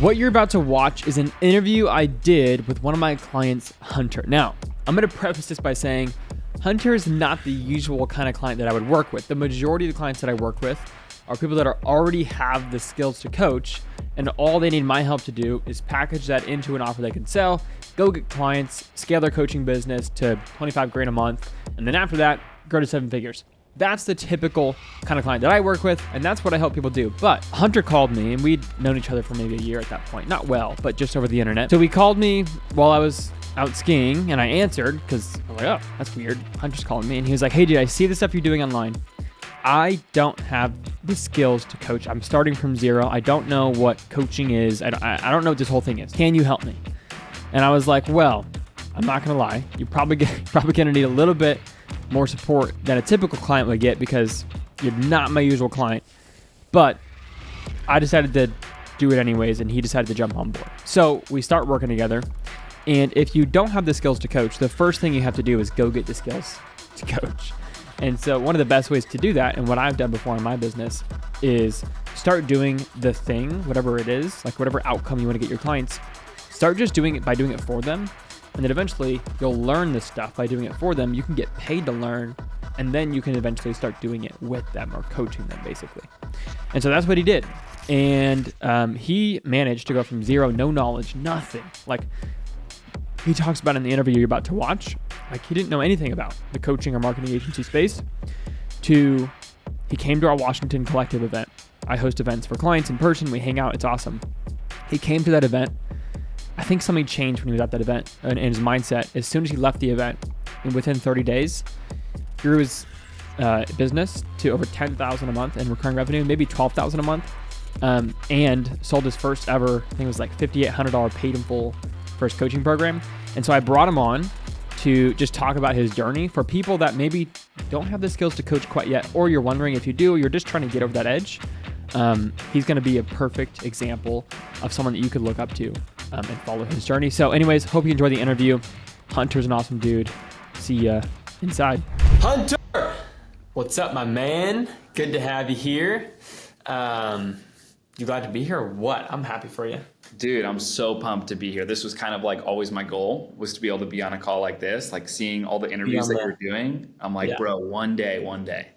What you're about to watch is an interview I did with one of my clients, Hunter. Now, I'm going to preface this by saying Hunter is not the usual kind of client that I would work with. The majority of the clients that I work with are people that already have the skills to coach, and all they need my help to do is package that into an offer they can sell, go get clients, scale their coaching business to 25 grand a month, and then after that, grow to 7 figures. That's the typical kind of client that I work with, and that's what I help people do. But Hunter called me, and we'd known each other for maybe a year at that point. Not well, but just over the internet. So he called me while I was out skiing, and I answered because I was like, oh, that's weird. Hunter's calling me, and he was like, hey, dude, I see the stuff you're doing online. I don't have the skills to coach. I'm starting from zero. I don't know what coaching is. I don't know what this whole thing is. Can you help me? And I was like, well, I'm not going to lie. You're probably going to need a little bit more support than a typical client would get because you're not my usual client. But I decided to do it anyways, and he decided to jump on board. So we start working together. And if you don't have the skills to coach, the first thing you have to do is go get the skills to coach. And so one of the best ways to do that, and what I've done before in my business, is start doing the thing, whatever it is, like whatever outcome you want to get your clients, start just doing it by doing it for them. And then eventually you'll learn this stuff by doing it for them. You can get paid to learn, and then you can eventually start doing it with them or coaching them basically. And so that's what he did. And he managed to go from zero, no knowledge, nothing. Like he talks about in the interview you're about to watch, like he didn't know anything about the coaching or marketing agency space, to he came to our Washington Collective event. I host events for clients in person. We hang out. It's awesome. He came to that event. I think something changed when he was at that event and his mindset. As soon as he left the event, and within 30 days, grew his business to over $10,000 a month in recurring revenue, maybe $12,000 a month, and sold his first ever, I think it was like $5,800 paid in full first coaching program. And so I brought him on to just talk about his journey for people that maybe don't have the skills to coach quite yet, or you're wondering if you do, you're just trying to get over that edge. He's going to be a perfect example of someone that you could look up to and follow his journey. So anyways, hope you enjoy the interview. Hunter's an awesome dude. See ya inside. Hunter! What's up, my man? Good to have you here. You glad to be here or what? I'm happy for you. Dude, I'm so pumped to be here. This was kind of like always my goal, was to be able to be on a call like this, like seeing all the interviews that you're doing. I'm like, bro, one day.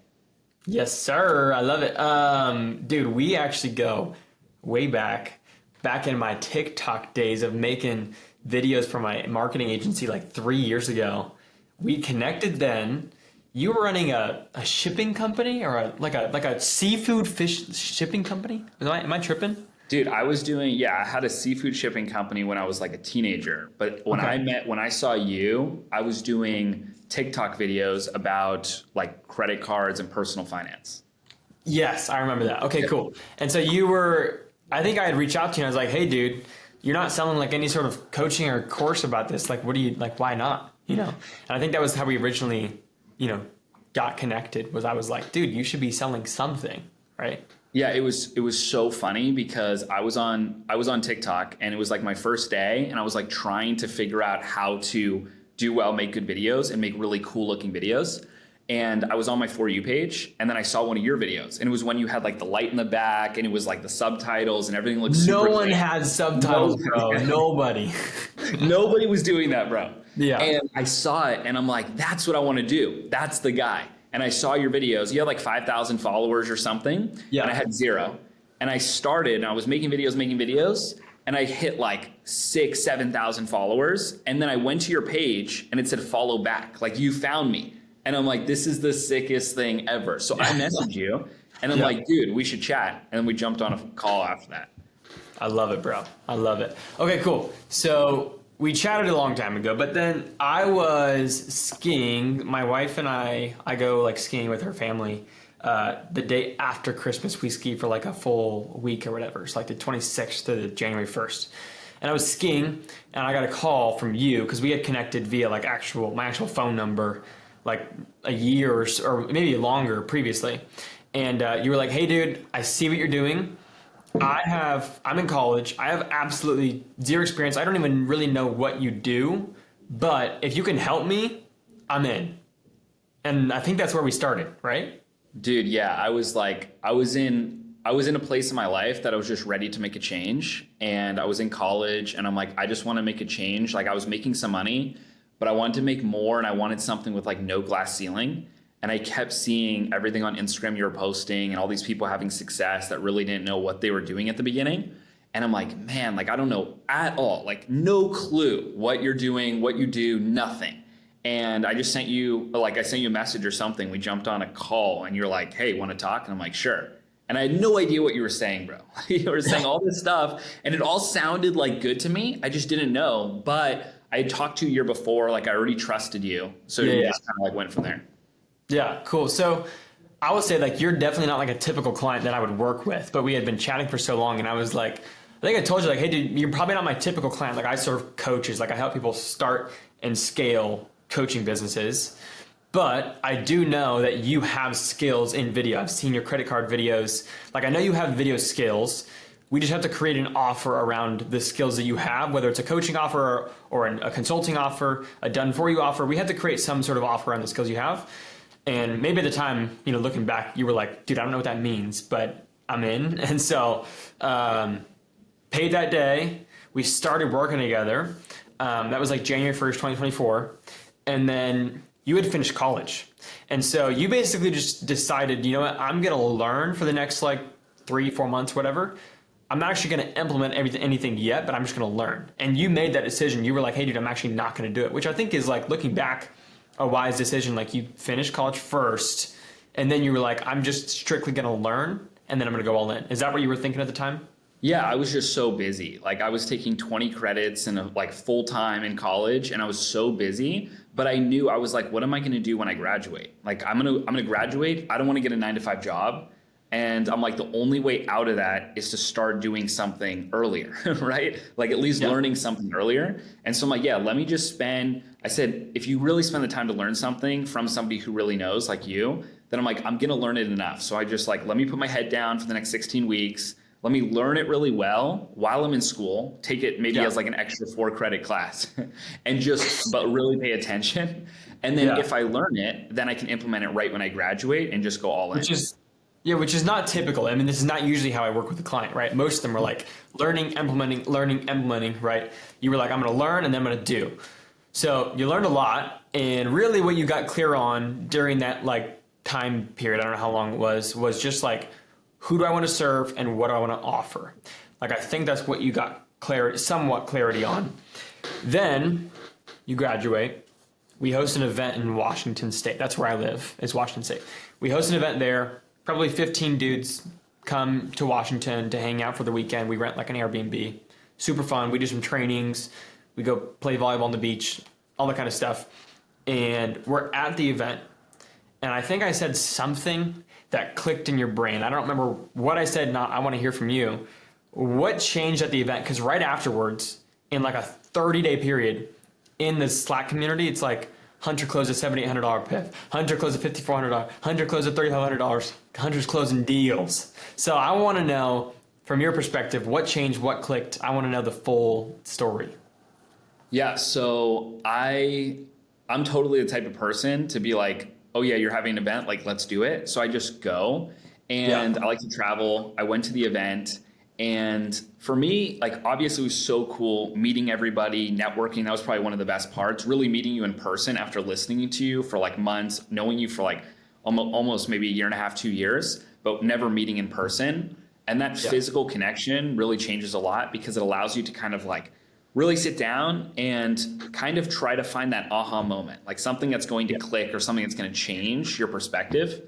Yes, sir. I love it. Dude, we actually go way back in my TikTok days of making videos for my marketing agency like 3 years ago. We connected then. You were running a shipping company or like a seafood fish shipping company? Am I tripping? Dude, I had a seafood shipping company when I was like a teenager. But when I saw you, I was doing TikTok videos about like credit cards and personal finance. Yes, I remember that. Okay, cool. And so I think I had reached out to you and I was like, hey dude, you're not selling like any sort of coaching or course about this. Like, why not? You know? And I think that was how we originally, got connected, was I was like, dude, you should be selling something, right? Yeah, it was so funny because I was on TikTok and it was like my first day and I was like trying to figure out how to do well, make good videos and make really cool looking videos. And I was on my For You page and then I saw one of your videos and it was when you had like the light in the back and it was like the subtitles and everything looked super No one had subtitles, bro. Nobody. Nobody was doing that, bro. Yeah. And I saw it and I'm like, that's what I want to do. That's the guy. And I saw your videos. You had like 5,000 followers or something. Yeah. And I had 0. And I started and I was making videos. And I hit like 6,000, 7,000 followers. And then I went to your page and it said follow back. Like you found me. And I'm like, this is the sickest thing ever. So I messaged you and I'm like, dude, we should chat. And then we jumped on a call after that. I love it, bro. I love it. Okay, cool. So we chatted a long time ago, but then I was skiing. My wife and I go like skiing with her family. The day after Christmas, we ski for like a full week or whatever. It's like the 26th to the January 1st. And I was skiing and I got a call from you because we had connected via like my actual phone number like a year or maybe longer previously. And you were like, hey dude, I see what you're doing. I'm in college. I have absolutely zero experience. I don't even really know what you do, but if you can help me, I'm in. And I think that's where we started, right? Dude, yeah, I was in I was in a place in my life that I was just ready to make a change. And I was in college and I'm like, I just want to make a change. Like I was making some money, but I wanted to make more and I wanted something with like no glass ceiling. And I kept seeing everything on Instagram you were posting and all these people having success that really didn't know what they were doing at the beginning. And I'm like, man, like I don't know at all, like no clue what you're doing, what you do, nothing. And I just sent you a message or something. We jumped on a call and you're like, hey, want to talk? And I'm like, sure. And I had no idea what you were saying, bro. You were saying all this stuff and it all sounded like good to me. I just didn't know, but I had talked to you a year before, like I already trusted you. So we just kind of like went from there. Yeah, cool. So I would say like you're definitely not like a typical client that I would work with, but we had been chatting for so long and I was like, I think I told you like, hey dude, you're probably not my typical client. Like I serve coaches, like I help people start and scale coaching businesses, but I do know that you have skills in video. I've seen your credit card videos. Like I know you have video skills. We just have to create an offer around the skills that you have, whether it's a coaching offer or a consulting offer, a done for you offer. We have to create some sort of offer around the skills you have. And maybe at the time, you know, looking back, you were like, dude, I don't know what that means, but I'm in. And so paid that day, we started working together. That was like January 1st, 2024. And then you had finished college. And so you basically just decided, you know what, I'm going to learn for the next like 3-4 months, whatever. I'm not actually going to implement anything yet, but I'm just going to learn. And you made that decision. You were like, hey, dude, I'm actually not going to do it, which I think is like looking back, a wise decision. Like you finished college first and then you were like, I'm just strictly going to learn and then I'm going to go all in. Is that what you were thinking at the time? Yeah, I was just so busy. Like I was taking 20 credits and like full time in college and I was so busy, but I knew I was like, what am I going to do when I graduate? Like I'm going to graduate. I don't want to get a 9-to-5 job. And I'm like, the only way out of that is to start doing something earlier, right? Like at least learning something earlier. And so I'm like, yeah, let me just I said, if you really spend the time to learn something from somebody who really knows like you, then I'm like, I'm going to learn it enough. So I just like, let me put my head down for the next 16 weeks. Let me learn it really well while I'm in school, take it maybe as like an extra 4-credit class and but really pay attention. And then if I learn it, then I can implement it right when I graduate and just go all in. Which is not typical. I mean, this is not usually how I work with a client, right? Most of them are like learning, implementing, right? You were like, I'm going to learn and then I'm going to do. So you learned a lot. And really what you got clear on during that like time period, I don't know how long it was just like, who do I want to serve and what do I want to offer? Like, I think that's what you got somewhat clarity on. Then you graduate. We host an event in Washington State. That's where I live, is Washington State. We host an event there. Probably 15 dudes come to Washington to hang out for the weekend. We rent like an Airbnb. Super fun. We do some trainings. We go play volleyball on the beach, all that kind of stuff. And we're at the event. And I think I said something that clicked in your brain. I don't remember what I said. I want to hear from you. What changed at the event? Because right afterwards, in like a 30-day period in the Slack community, it's like Hunter closed a $7,800 PIF. Hunter closed a $5,400. Hunter closed a $3,500. Hunter's closing deals. So I want to know, from your perspective, what changed, what clicked? I want to know the full story. Yeah, so I'm totally the type of person to be like, oh yeah, you're having an event, like let's do it. So I just go and I like to travel. I went to the event and for me, like obviously it was so cool meeting everybody, networking. That was probably one of the best parts, really meeting you in person after listening to you for like months, knowing you for like almost maybe 1.5 years, 2 years, but never meeting in person. And that physical connection really changes a lot because it allows you to kind of like really sit down and kind of try to find that aha moment, like something that's going to click or something that's going to change your perspective.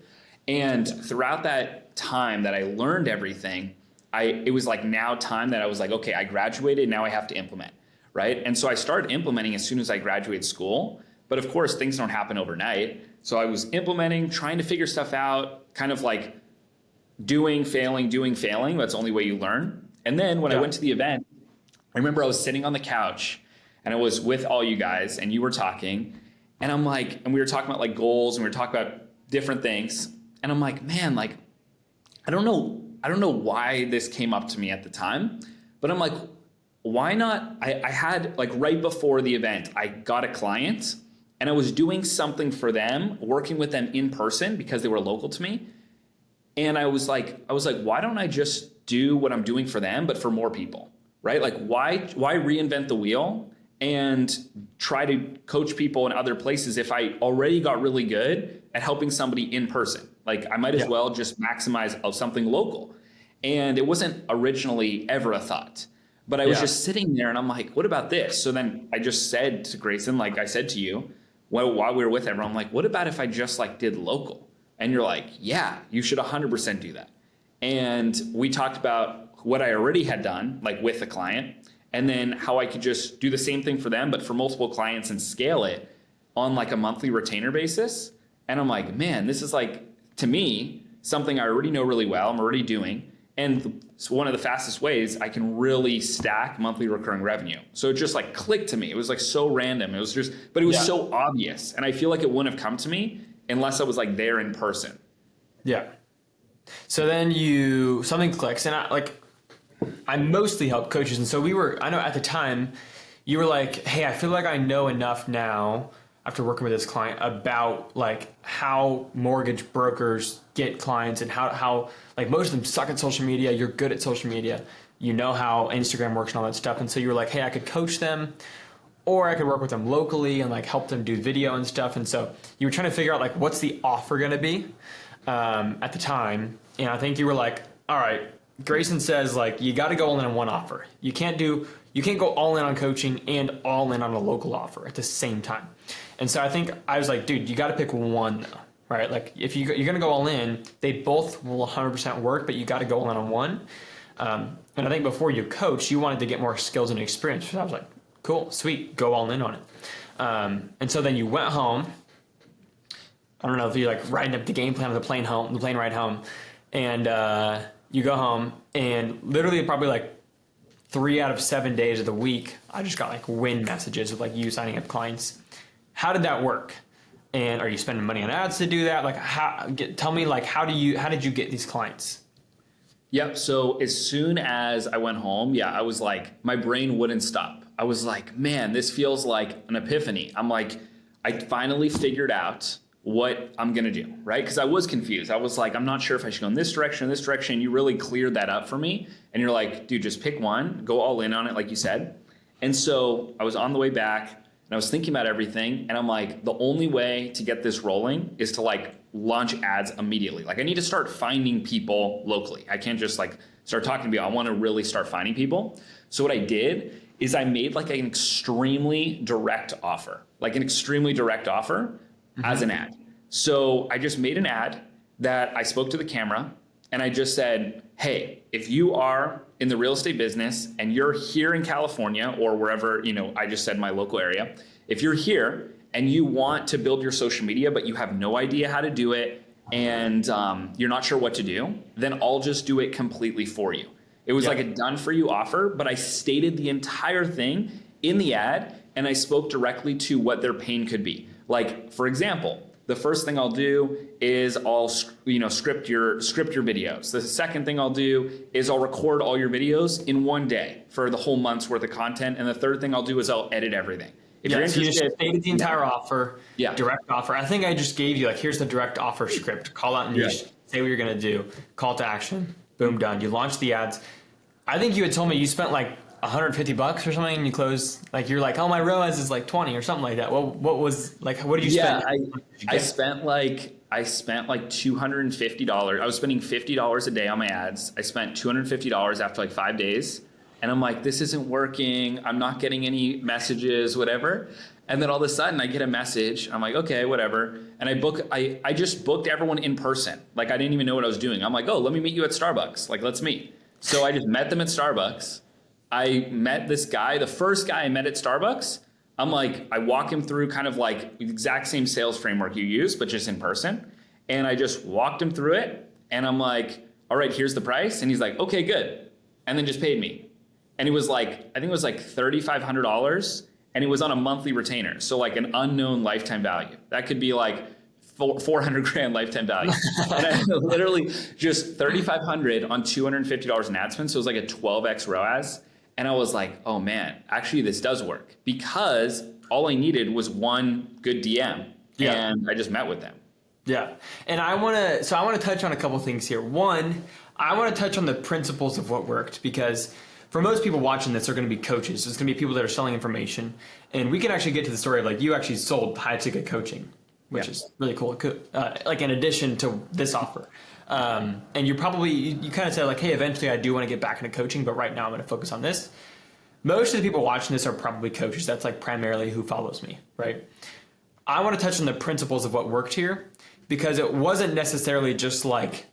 And throughout that time that I learned everything, it was like now time that I was like, okay, I graduated, now I have to implement, right? And so I started implementing as soon as I graduated school. But of course, things don't happen overnight. So I was implementing, trying to figure stuff out, kind of like doing, failing. That's the only way you learn. And then when I went to the event, I remember I was sitting on the couch and I was with all you guys and you were talking and I'm like, and we were talking about like goals and we were talking about different things. And I'm like, man, like, I don't know why this came up to me at the time, but I'm like, why not? I had like right before the event, I got a client and I was doing something for them, working with them in person because they were local to me. And I was like, why don't I just do what I'm doing for them, but for more people, right? Like why reinvent the wheel and try to coach people in other places if I already got really good at helping somebody in person? Like I might as well just maximize of something local. And it wasn't originally ever a thought, but I was just sitting there and I'm like, what about this? So then I just said to Grayson, like I said to you, while we were with everyone, I'm like, what about if I just like did local? And you're like, yeah, you should 100% do that. And we talked about what I already had done, like with the client, and then how I could just do the same thing for them, but for multiple clients and scale it on like a monthly retainer basis. And I'm like, man, this is like, to me, something I already know really well, I'm already doing. And it's one of the fastest ways I can really stack monthly recurring revenue. So it just like clicked to me. It was like so random. It was just, but it was so obvious. And I feel like it wouldn't have come to me unless I was like there in person. Yeah. So then something clicks, and I mostly help coaches. And so I know at the time you were like, hey, I feel like I know enough now after working with this client about like how mortgage brokers get clients and how like most of them suck at social media. You're good at social media. You know how Instagram works and all that stuff. And so you were like, hey, I could coach them, or I could work with them locally and like help them do video and stuff. And so you were trying to figure out like, what's the offer going to be at the time. And I think you were like, all right, Grayson says like, you got to go all in on one offer. You can't go all in on coaching and all in on a local offer at the same time. And so I think I was like, dude, you got to pick one though, right? Like if you're going to go all in, they both will 100% work, but you got to go all in on one. And I think before you coach, you wanted to get more skills and experience. So I was like, cool, sweet, go all in on it. And so then you went home. I don't know if you're like writing up the game plan of the plane ride home, and you go home, and literally probably like 3 out of 7 days of the week, I just got like win messages of like you signing up clients. How did that work? And are you spending money on ads to do that? Like, tell me, like, how did you get these clients? Yep. So as soon as I went home, I was like, my brain wouldn't stop. I was like, man, this feels like an epiphany. I'm like, I finally figured out what I'm going to do, right? Because I was confused. I was like, I'm not sure if I should go in this direction or this direction. You really cleared that up for me. And you're like, dude, just pick one, go all in on it, like you said. And so I was on the way back and I was thinking about everything. And I'm like, the only way to get this rolling is to like launch ads immediately. Like I need to start finding people locally. I can't just like start talking to people. I want to really start finding people. So what I did is I made like an extremely direct offer as an ad. So I just made an ad that I spoke to the camera and I just said, hey, if you are in the real estate business and you're here in California or wherever, I just said my local area, if you're here and you want to build your social media, but you have no idea how to do it and you're not sure what to do, then I'll just do it completely for you. It was like a done for you offer, but I stated the entire thing in the ad and I spoke directly to what their pain could be. Like, for example, the first thing I'll do is I'll script your videos. The second thing I'll do is I'll record all your videos in one day for the whole month's worth of content. And the third thing I'll do is I'll edit everything. If you're interested, so you stated the entire offer, direct offer. I think I just gave you like, here's the direct offer script. Call out niche, say what you're going to do, call to action, boom, done. You launch the ads. I think you had told me you spent like $150 or something, and you close like you're like, oh, my ROAS is like 20 or something like that. Well, what did you spend? I spent like $250. I was spending $50 a day on my ads. I spent $250 after like 5 days, and I'm like, this isn't working. I'm not getting any messages, whatever. And then all of a sudden I get a message. I'm like, okay, whatever. And I just booked everyone in person. Like I didn't even know what I was doing. I'm like, oh, let me meet you at Starbucks. Like, let's meet. So I just met them at Starbucks. I met this guy, the first guy I met at Starbucks. I'm like, I walk him through kind of like the exact same sales framework you use, but just in person. And I just walked him through it. And I'm like, all right, here's the price. And he's like, okay, good. And then just paid me. And it was like, I think it was like $3,500. And it was on a monthly retainer. So like an unknown lifetime value. That could be like 400 grand lifetime value. And I literally just 3,500 on $250 in ad spend. So it was like a 12x ROAS. And I was like, oh man, actually this does work, because all I needed was one good DM and I just met with them. Yeah. And I want to touch on a couple things here. One, I want to touch on the principles of what worked, because for most people watching this, they're going to be coaches. There's going to be people that are selling information. And we can actually get to the story of like you actually sold high ticket coaching, which is really cool. Like in addition to this offer. And you kind of said like, hey, eventually I do want to get back into coaching, but right now I'm going to focus on this. Most of the people watching this are probably coaches. That's like primarily who follows me, right? I want to touch on the principles of what worked here, because it wasn't necessarily just like,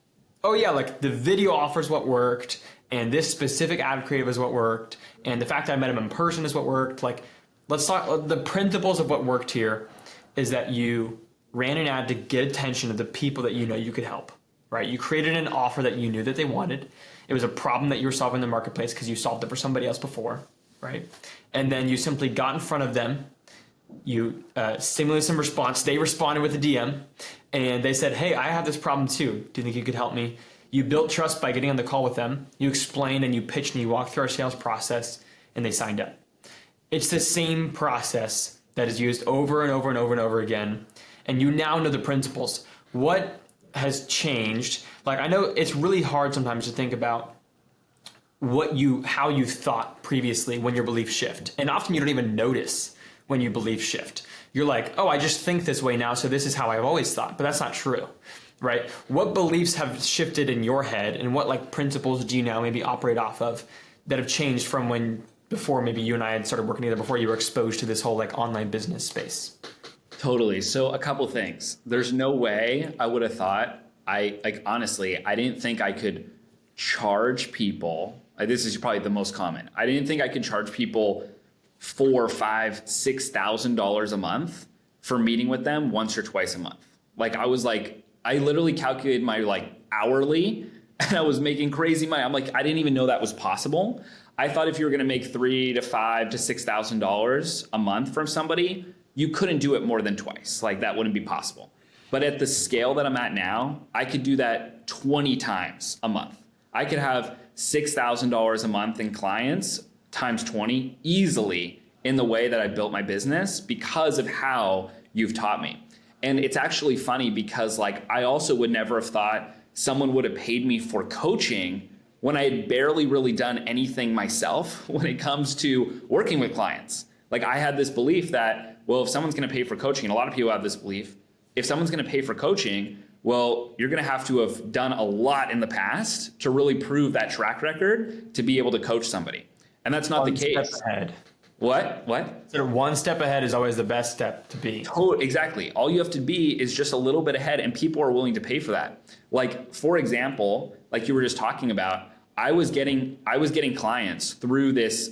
oh yeah, like the video offers what worked, and this specific ad creative is what worked, and the fact that I met him in person is what worked. Like, let's talk, the principles of what worked here is that you ran an ad to get attention of the people that you know you could help, right? You created an offer that you knew that they wanted. It was a problem that you were solving in the marketplace because you solved it for somebody else before, right? And then you simply got in front of them. You stimulated some response. They responded with a DM, and they said, hey, I have this problem too. Do you think you could help me? You built trust by getting on the call with them. You explained and you pitched and you walked through our sales process, and they signed up. It's the same process that is used over and over and over and over again, and you now know the principles. What has changed? Like, I know it's really hard sometimes to think about how you thought previously when your beliefs shift, and often you don't even notice when you believe shift. You're like, oh, I just think this way now, so this is how I've always thought. But that's not true, right? What beliefs have shifted in your head, and what like principles do you now maybe operate off of that have changed from when before maybe you and I had started working together, before you were exposed to this whole like online business space? Totally. So a couple things. There's no way I would have thought, honestly, I didn't think I could charge people. This is probably the most common. I didn't think I could charge people $4,000, $5,000, $6,000 a month for meeting with them once or twice a month. Like, I literally calculated my like hourly, and I was making crazy money. I'm like, I didn't even know that was possible. I thought if you were going to make $3,000 to $5,000 to $6,000 a month from somebody, you couldn't do it more than twice. Like, that wouldn't be possible. But at the scale that I'm at now, I could do that 20 times a month. I could have $6,000 a month in clients times 20 easily in the way that I built my business because of how you've taught me. And it's actually funny because like I also would never have thought someone would have paid me for coaching when I had barely really done anything myself when it comes to working with clients. Like, I had this belief that, well, if someone's going to pay for coaching, and a lot of people have this belief, if someone's going to pay for coaching, well, you're going to have to have done a lot in the past to really prove that track record to be able to coach somebody. And that's not the case. One step ahead. What? So one step ahead is always the best step to be. Exactly. All you have to be is just a little bit ahead, and people are willing to pay for that. Like, for example, like you were just talking about, I was getting clients through this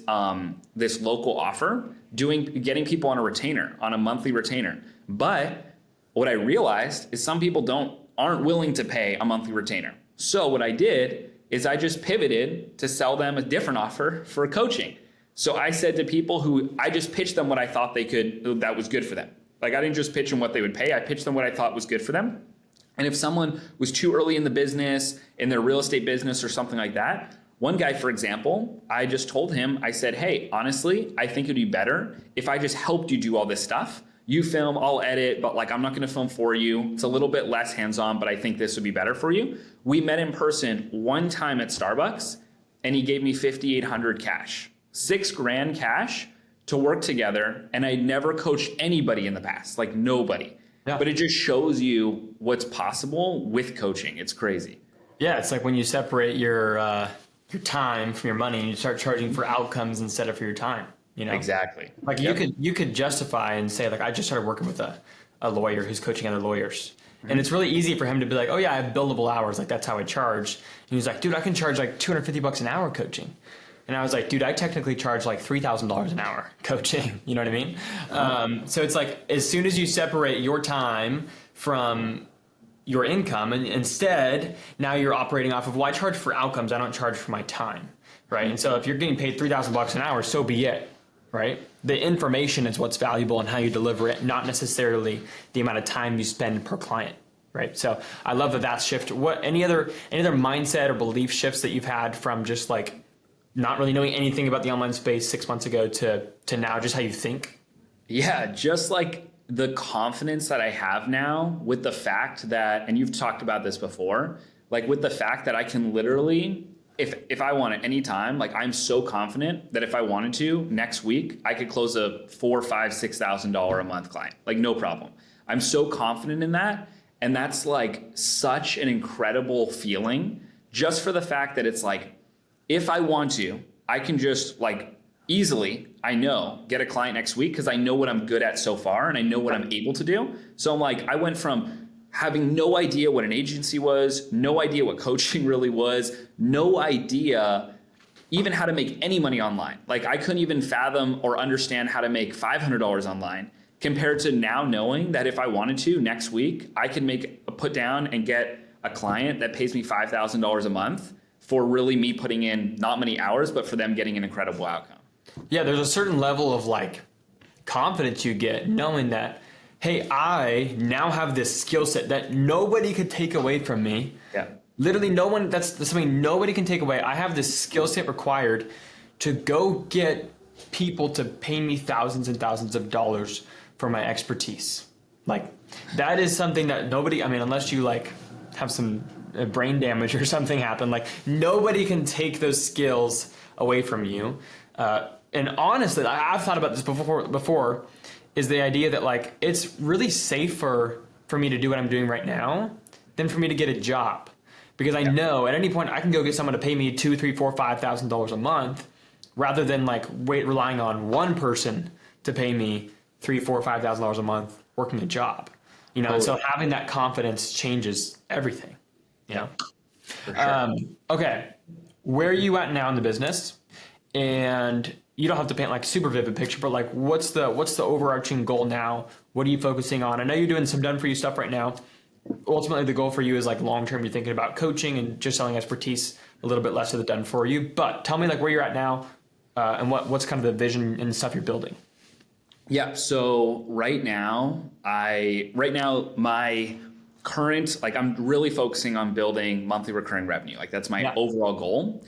this local offer, getting people on a monthly retainer. But what I realized is some people aren't willing to pay a monthly retainer. So what I did is I just pivoted to sell them a different offer for coaching. So I said to people I just pitched them what I thought that was good for them. Like, I didn't just pitch them what they would pay. I pitched them what I thought was good for them. And if someone was too early in the business, in their real estate business or something like that, one guy, for example, I just told him, I said, hey, honestly, I think it'd be better if I just helped you do all this stuff. You film, I'll edit, but like, I'm not going to film for you. It's a little bit less hands-on, but I think this would be better for you. We met in person one time at Starbucks, and he gave me $5,800 cash, $6,000 cash to work together. And I never coached anybody in the past, like nobody. Yeah. But it just shows you what's possible with coaching. It's crazy. Yeah, it's like when you separate your time from your money and you start charging for outcomes instead of for your time. You know? Exactly. Like, you could justify and say, like, I just started working with a lawyer who's coaching other lawyers. Mm-hmm. And it's really easy for him to be like, oh yeah, I have billable hours. Like, that's how I charge. And he's like, dude, I can charge like $250 an hour coaching. And I was like, dude, I technically charge like $3,000 an hour coaching. You know what I mean? So it's like, as soon as you separate your time from your income, and instead now you're operating off of, well, I charge for outcomes, I don't charge for my time, right? And so if you're getting paid $3,000 an hour, so be it, right? The information is what's valuable and how you deliver it, not necessarily the amount of time you spend per client, right? So I love that shift. Any other mindset or belief shifts that you've had from just like not really knowing anything about the online space 6 months ago to now, just how you think? Yeah, just like the confidence that I have now with the fact that, and you've talked about this before, like with the fact that I can literally, if I want at any time, like I'm so confident that if I wanted to next week, I could close a $4,000, $5,000, $6,000 a month client, like no problem. I'm so confident in that. And that's like such an incredible feeling, just for the fact that it's like, if I want to, I can just like easily, I know, get a client next week because I know what I'm good at so far and I know what I'm able to do. So I'm like, I went from having no idea what an agency was, no idea what coaching really was, no idea even how to make any money online. Like I couldn't even fathom or understand how to make $500 online, compared to now knowing that if I wanted to next week, I can put down and get a client that pays me $5,000 a month for really me putting in not many hours, but for them getting an incredible outcome. Yeah, there's a certain level of like confidence you get knowing that, hey, I now have this skill set that nobody could take away from me. Yeah. Literally no one, that's something nobody can take away. I have this skill set required to go get people to pay me thousands and thousands of dollars for my expertise. Like that is something that nobody, I mean, unless you like have some brain damage or something happen, like nobody can take those skills away from you. And honestly, I've thought about this before, is the idea that like it's really safer for me to do what I'm doing right now than for me to get a job, because I know at any point I can go get someone to pay me $2,000, $3,000, $4,000, $5,000 a month, rather than like relying on one person to pay me $3,000, $4,000, $5,000 a month working a job. You know, totally. So having that confidence changes everything. You know. For sure. Okay, where are you at now in the business? And you don't have to paint like a super vivid picture, but like what's the overarching goal now? What are you focusing on? I know you're doing some done for you stuff right now. Ultimately, the goal for you is like long term. You're thinking about coaching and just selling expertise, a little bit less of the done for you. But tell me like where you're at now, and what's kind of the vision and stuff you're building. Yeah. So right now my current, like I'm really focusing on building monthly recurring revenue. Like that's my overall goal.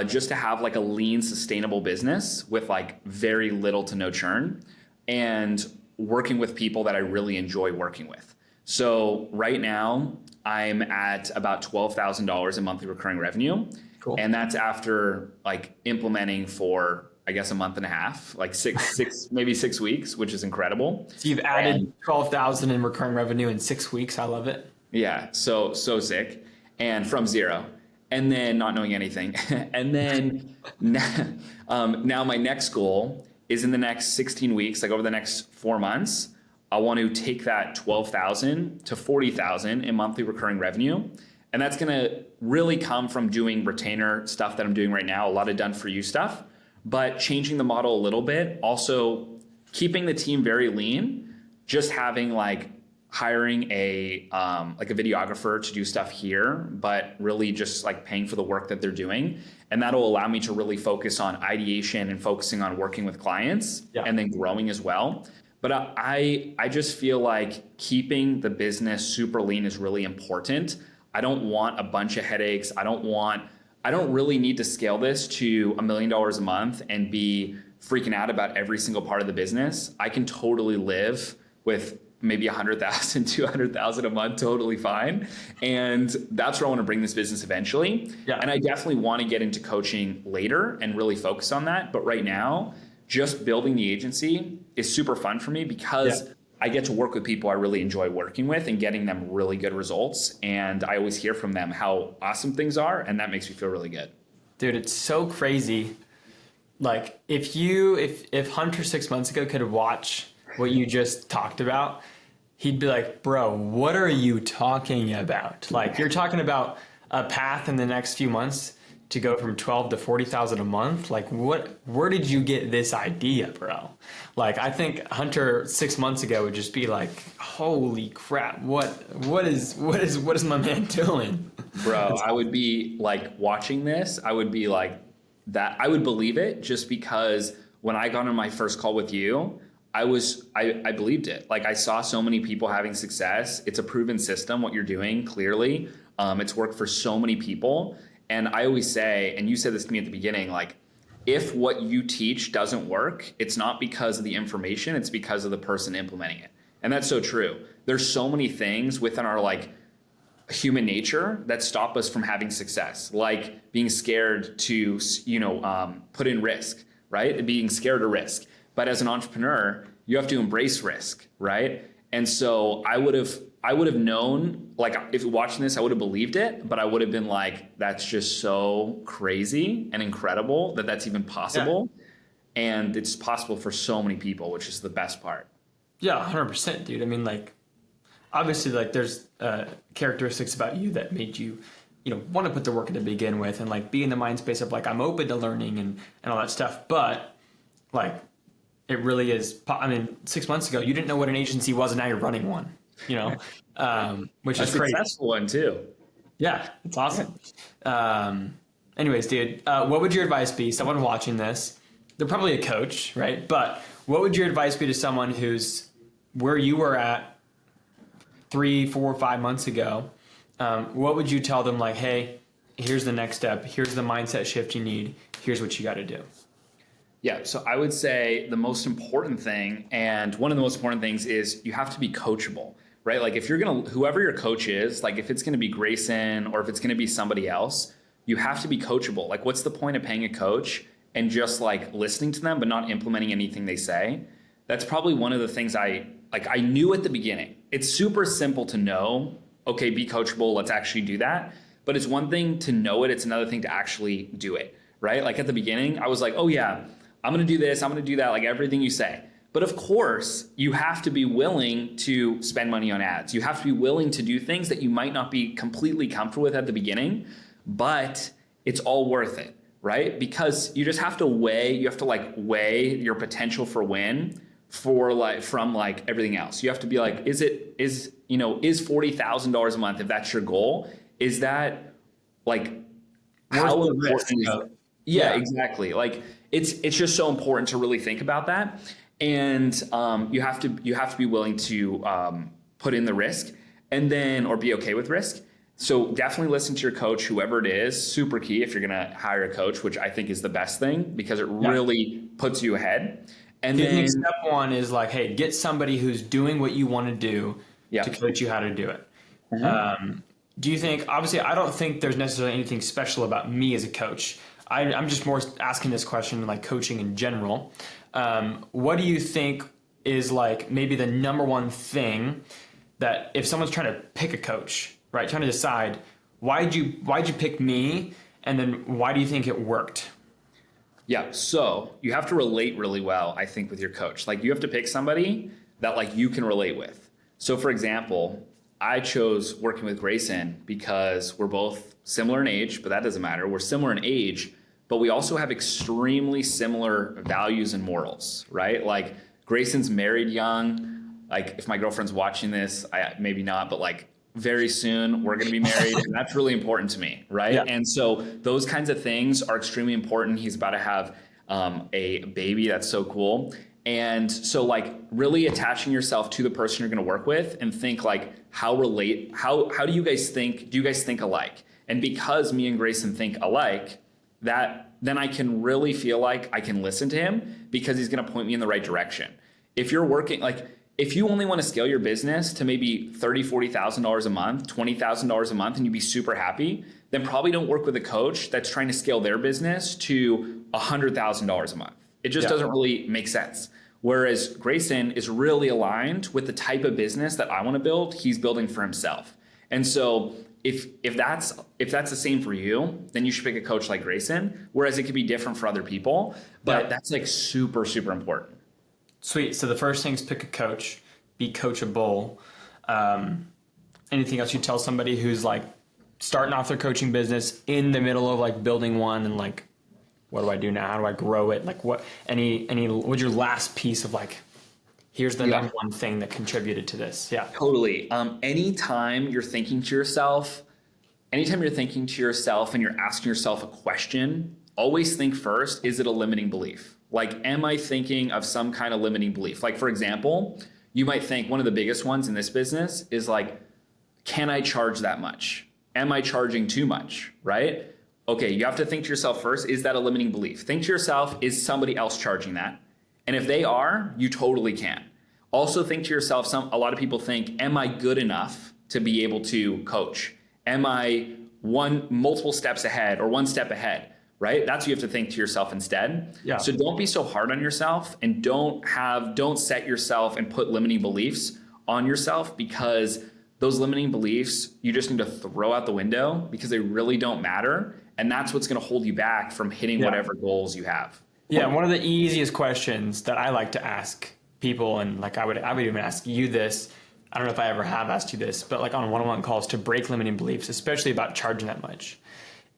Just to have like a lean, sustainable business with like very little to no churn, and working with people that I really enjoy working with. So right now I'm at about $12,000 in monthly recurring revenue. Cool. And that's after like implementing for, I guess, a month and a half, like maybe 6 weeks, which is incredible. So you've added 12,000 in recurring revenue in 6 weeks. I love it. Yeah. So sick. And from zero. And then not knowing anything. And then now my next goal is in the next 16 weeks, like over the next 4 months, I want to take that 12,000 to 40,000 in monthly recurring revenue. And that's going to really come from doing retainer stuff that I'm doing right now, a lot of done for you stuff, but changing the model a little bit. Also keeping the team very lean, just having like hiring a videographer to do stuff here, but really just like paying for the work that they're doing. And that'll allow me to really focus on ideation and focusing on working with clients and then growing as well. But I just feel like keeping the business super lean is really important. I don't want a bunch of headaches. I don't really need to scale this to $1 million a month and be freaking out about every single part of the business. I can totally live with maybe 100,000, 200,000 a month, totally fine. And that's where I want to bring this business eventually. Yeah. And I definitely want to get into coaching later and really focus on that. But right now, just building the agency is super fun for me because I get to work with people I really enjoy working with and getting them really good results. And I always hear from them how awesome things are. And that makes me feel really good. Dude, it's so crazy. Like if Hunter 6 months ago could watch what you just talked about, he'd be like, bro, what are you talking about? Like you're talking about a path in the next few months to go from 12 to 40,000 a month. Like where did you get this idea, bro? Like I think Hunter 6 months ago would just be like, holy crap, what is my man doing? Bro, I would be like watching this, I would be like that. I would believe it just because when I got on my first call with you, I believed it. Like I saw so many people having success. It's a proven system, what you're doing, clearly. It's worked for so many people. And I always say, and you said this to me at the beginning, like if what you teach doesn't work, it's not because of the information, it's because of the person implementing it. And that's so true. There's so many things within our like human nature that stop us from having success, like being scared to, put in risk, right? And being scared of risk. But as an entrepreneur, you have to embrace risk, right? And so I would have known, like if watching this, I would have believed it, but I would have been like, that's just so crazy and incredible that that's even possible. Yeah. And it's possible for so many people, which is the best part. Yeah, 100%, dude. I mean, like, obviously, like, there's characteristics about you that made you, want to put the work in to begin with, and like be in the mind space of like, I'm open to learning and all that stuff. But like, it really is. I mean, 6 months ago, you didn't know what an agency was, and now you're running one. Which is great. A successful one too. Yeah, it's awesome. Anyways, dude, what would your advice be? Someone watching this, they're probably a coach, right? But what would your advice be to someone who's where you were at 3, 4, 5 months ago? What would you tell them? Like, hey, here's the next step. Here's the mindset shift you need. Here's what you got to do. Yeah, so I would say the most important thing, and one of the most important things, is you have to be coachable, right? Like if you're going to, whoever your coach is, like if it's going to be Grayson or if it's going to be somebody else, you have to be coachable. Like what's the point of paying a coach and just like listening to them but not implementing anything they say? That's probably one of the things I knew at the beginning. It's super simple to know, okay, be coachable, let's actually do that. But it's one thing to know it, it's another thing to actually do it, right? Like at the beginning, I was like, oh yeah, I'm going to do this, I'm going to do that, like everything you say. But of course, you have to be willing to spend money on ads. You have to be willing to do things that you might not be completely comfortable with at the beginning, but it's all worth it, right? Because you just have to weigh your potential for win from everything else. You have to be like, is $40,000 a month, if that's your goal, is that like how important is it? Yeah, exactly. Like it's just so important to really think about that. And you have to be willing to put in the risk or be okay with risk. So definitely listen to your coach, whoever it is. Super key if you're going to hire a coach, which I think is the best thing because it really puts you ahead. And then step one is like, hey, get somebody who's doing what you want to do to coach you how to do it. Mm-hmm. Do you think, obviously, I don't think there's necessarily anything special about me as a coach. I'm just more asking this question like coaching in general. What do you think is like maybe the number one thing that if someone's trying to pick a coach, right, trying to decide why'd you pick me, and then why do you think it worked? Yeah, so you have to relate really well, I think, with your coach. Like you have to pick somebody that like you can relate with. So for example, I chose working with Grayson because we're both similar in age, but that doesn't matter. We're similar in age, but we also have extremely similar values and morals, right? Like Grayson's married young. Like if my girlfriend's watching this, maybe not, but like very soon we're going to be married, and that's really important to me, right? Yeah. And so those kinds of things are extremely important. He's about to have a baby. That's so cool. And so like really attaching yourself to the person you're going to work with and think like how do you guys think? Do you guys think alike? And because me and Grayson think alike, then I can really feel like I can listen to him because he's going to point me in the right direction. If you're working, like if you only want to scale your business to maybe $30,000, $40,000 a month, $20,000 a month, and you'd be super happy, then probably don't work with a coach that's trying to scale their business to $100,000 a month. It just doesn't really make sense. Whereas Grayson is really aligned with the type of business that I want to build, he's building for himself. And so if that's the same for you, then you should pick a coach like Grayson, whereas it could be different for other people, but that's like super, super important. Sweet. So the first thing is pick a coach, be coachable. Anything else you tell somebody who's like starting off their coaching business in the middle of like building one and like, what do I do now? How do I grow it? Like what's your last piece of like, here's the number one thing that contributed to this? Yeah, totally. Anytime you're thinking to yourself and you're asking yourself a question, always think first, is it a limiting belief? Like, am I thinking of some kind of limiting belief? Like, for example, you might think one of the biggest ones in this business is like, can I charge that much? Am I charging too much, right? Okay, you have to think to yourself first, is that a limiting belief? Think to yourself, is somebody else charging that? And if they are, you totally can. Also think to yourself, a lot of people think, am I good enough to be able to coach? Am I multiple steps ahead or one step ahead, right? That's what you have to think to yourself instead. Yeah. So don't be so hard on yourself, and don't set yourself and put limiting beliefs on yourself, because those limiting beliefs, you just need to throw out the window because they really don't matter. And that's what's going to hold you back from hitting whatever goals you have. Yeah. One of the easiest questions that I like to ask people, and like I would even ask you this, I don't know if I ever have asked you this, but like on one-on-one calls, to break limiting beliefs, especially about charging that much,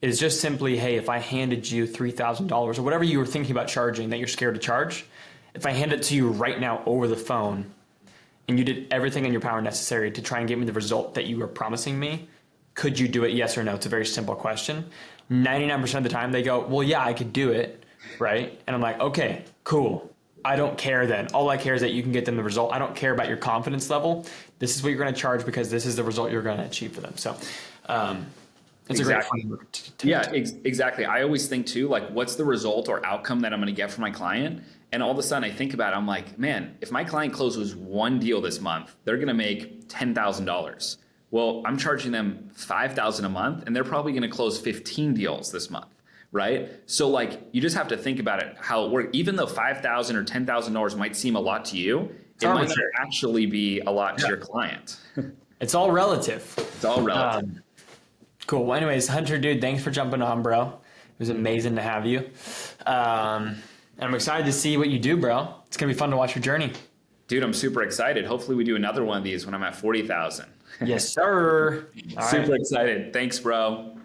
is just simply, hey, if I handed you $3,000 or whatever you were thinking about charging that you're scared to charge, if I hand it to you right now over the phone, and you did everything in your power necessary to try and get me the result that you were promising me, could you do it? Yes or no? It's a very simple question. 99% of the time they go, well, yeah, I could do it, right? And I'm like, okay, cool. I don't care then. All I care is that you can get them the result. I don't care about your confidence level. This is what you're going to charge because this is the result you're going to achieve for them. So it's Exactly. a great framework. Exactly. I always think too, like, what's the result or outcome that I'm going to get from my client? And all of a sudden I think about it, I'm like, man, if my client closes one deal this month, they're going to make $10,000. Well, I'm charging them $5,000 a month, and they're probably going to close 15 deals this month, right? So like, you just have to think about it, how it works. Even though $5,000 or $10,000 might seem a lot to you, it might not actually be a lot to your client. It's all relative. It's all relative. Cool. Well, anyways, Hunter, dude, thanks for jumping on, bro. It was amazing to have you. And I'm excited to see what you do, bro. It's going to be fun to watch your journey. Dude, I'm super excited. Hopefully we do another one of these when I'm at 40,000. Yes, sir. Super excited. Thanks, bro.